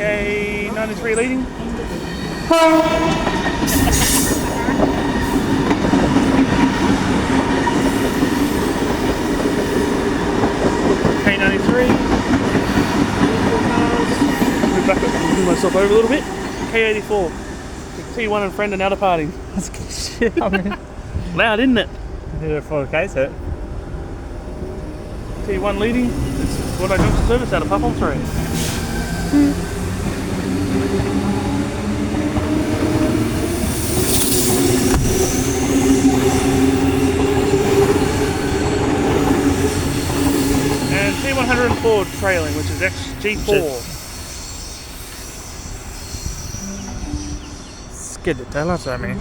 K93 leading. K93. Move back, move myself over a little bit. K84. T1 and friend and now departing. That's good shit. I mean, Loud, isn't it? yeah, 4K set. T1 leading. It's what I got to service out of Puff on 3. And T104 trailing, which is XG4. Scared the tail out of me.